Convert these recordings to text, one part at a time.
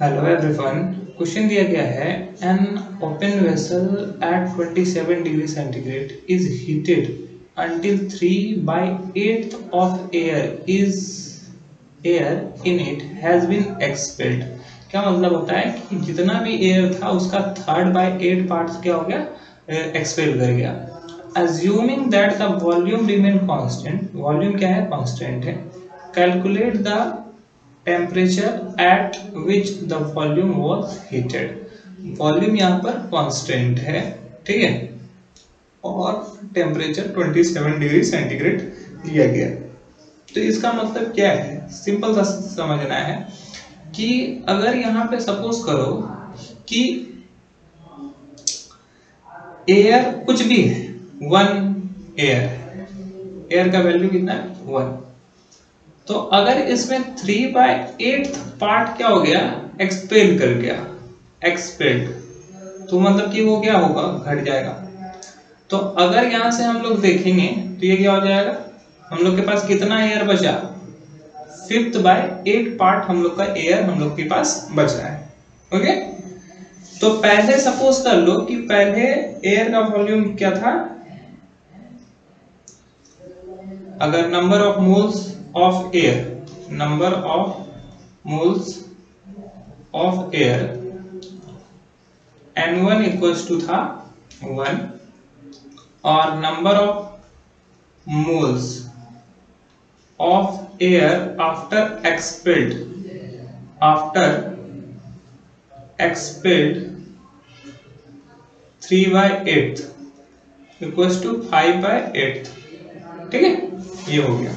Hello everyone. Question दिया गया है an open vessel eight 27 degree centigrade is heated until 3/8 of air in it has been expelled। क्या मतलब होता है कि जितना भी एयर था उसका 3/8 पार्ट क्या हो गया, एक्सपेल कर गया। Assuming that the volume remain constant, volume क्या है, कांस्टेंट है। Calculate the temperature at which the volume was heated. Volume यहाँ पर कांस्टेंट है, ठीक है, और टेम्परेचर 27 डिग्री सेंटीग्रेड दिया गया। तो इसका मतलब क्या है, सिंपल सा समझना है कि अगर यहाँ पे सपोज करो कि एयर कुछ भी है, 1 एयर का वैल्यू कितना है, 1। तो अगर इसमें 3/8 पार्ट क्या हो गया, एक्सपेल कर गया, एक्सपेल्ड, तो मतलब कि वो क्या होगा, घट जाएगा। तो अगर यहां से हम लोग देखेंगे तो ये क्या हो जाएगा, हम लोग के पास कितना एयर बचा, 5/8 पार्ट हम लोग का एयर हम लोग के पास बच रहा है। ओके, तो पहले सपोज कर लो कि पहले एयर का वॉल्यूम क्या था, अगर number of moles of air, number of moles of air N1 equals to था 1 और number of moles of air after expelled 3/8 equals to 5/8, ठीक है, ये हो गया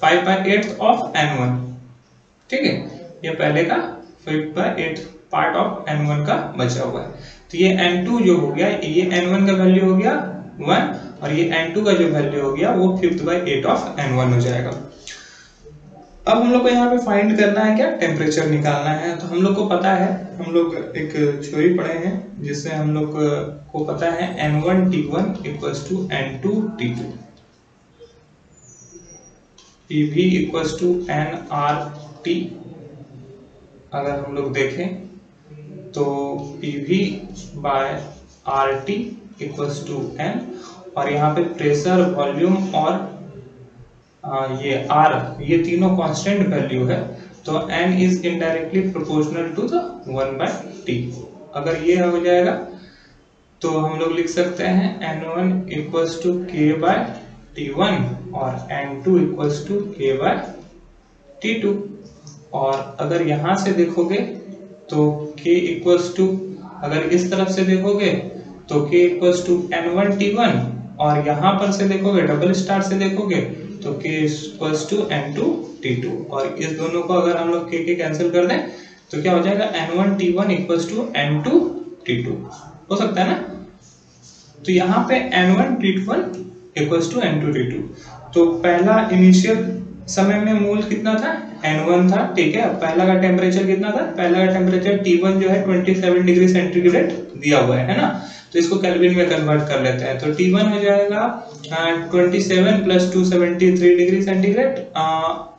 5/8 ऑफ N1, ठीक है, ये पहले का 5/8 पार्ट ऑफ N1 का बचा हुआ है। तो ये N2 जो हो गया, ये N1 का वैल्यू हो गया 1 और ये N2 का जो वैल्यू हो गया वो 5/8 ऑफ N1 हो जाएगा। अब हम लोग को यहाँ पे फाइंड करना है क्या, टेम्परेचर निकालना है। तो हम लोग को पता है, हम लोग एक थ्योरी पढ़े हैं जिससे हम लोग को पता है N1 T1 equals to N2 T2, PV equals to nRT। अगर हम लोग देखें तो PV by RT equals to N, और यहाँ पे प्रेशर, वॉल्यूम और ये R, ये तीनों कांस्टेंट वैल्यू है। तो N is indirectly proportional to the 1/T। अगर ये हो जाएगा तो हम लोग लिख सकते हैं N1 इक्वल्स टू K/T1 और N2 इक्वल्स टू K/T2। और अगर यहाँ से देखोगे तो K इक्वल्स टू, अगर इस तरफ से देखोगे तो K equals to N1 T1 और यहाँ पर से देखोगे, डबल स्टार से देखोगे तो K equals to N2 T2, और इस दोनों को अगर हम लोग K कैंसिल कर दें तो क्या हो जाएगा, N1 T1 equals to N2 T2 हो सकता है ना। तो यहाँ पे N1 T1 equals to N2 T2। तो पहला इनिशियल समय में मोल कितना था, N1 था, ठीक है। अब पहला का टेम्परेचर कितना था, पहला का टेम्परेचर T1 जो है 27 डिग्री सेंटीग्रेड दिया हुआ है ना। तो इसको केल्विन में कन्वर्ट कर लेते हैं। तो T1 हो जाएगा 27 प्लस 273 डिग्री सेंटीग्रेड,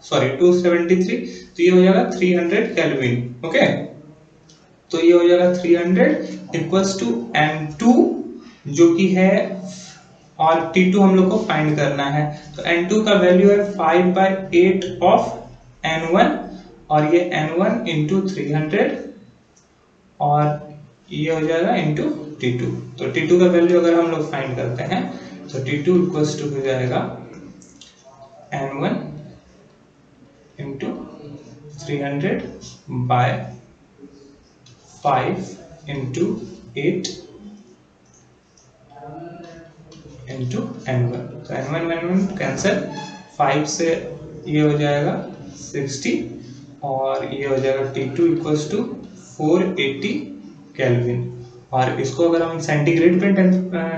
सॉरी 273, तो ये हो जाएगा 300 केल्विन। ओके, तो ये हो जाएगा 300 इक्वल्स टू N2 जो कि है, और T2 हम लोग को फाइंड करना है। तो N2 का वैल्यू है 5/8 ऑफ N1 और ये N1 इंटू 300 और ये हो जाएगा इंटू T2। तो T2 का वैल्यू अगर हम लोग फाइंड करते हैं तो T2 इक्वल्स टू हो जाएगा N1 into 300 bye 5 into 8 into N1। तो N1 कैंसिल, 5 से ये हो जाएगा 60 और ये हो जाएगा T2 इक्वल्स टू 480 केल्विन। और इसको अगर हम सेंटीग्रेड में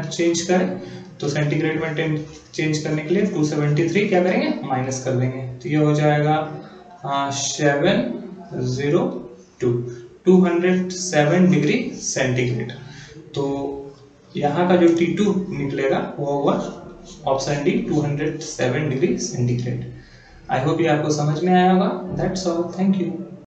चेंज करें तो सेंटीग्रेड में चेंज करने के लिए 273 क्या करेंगे, माइनस कर देंगे। तो ये हो जाएगा 207 डिग्री सेंटीग्रेड। तो यहाँ का जो T2 निकलेगा वो होगा option D 207 degree centigrade. I hope ये आपको समझ में आया होगा। That's all, thank you.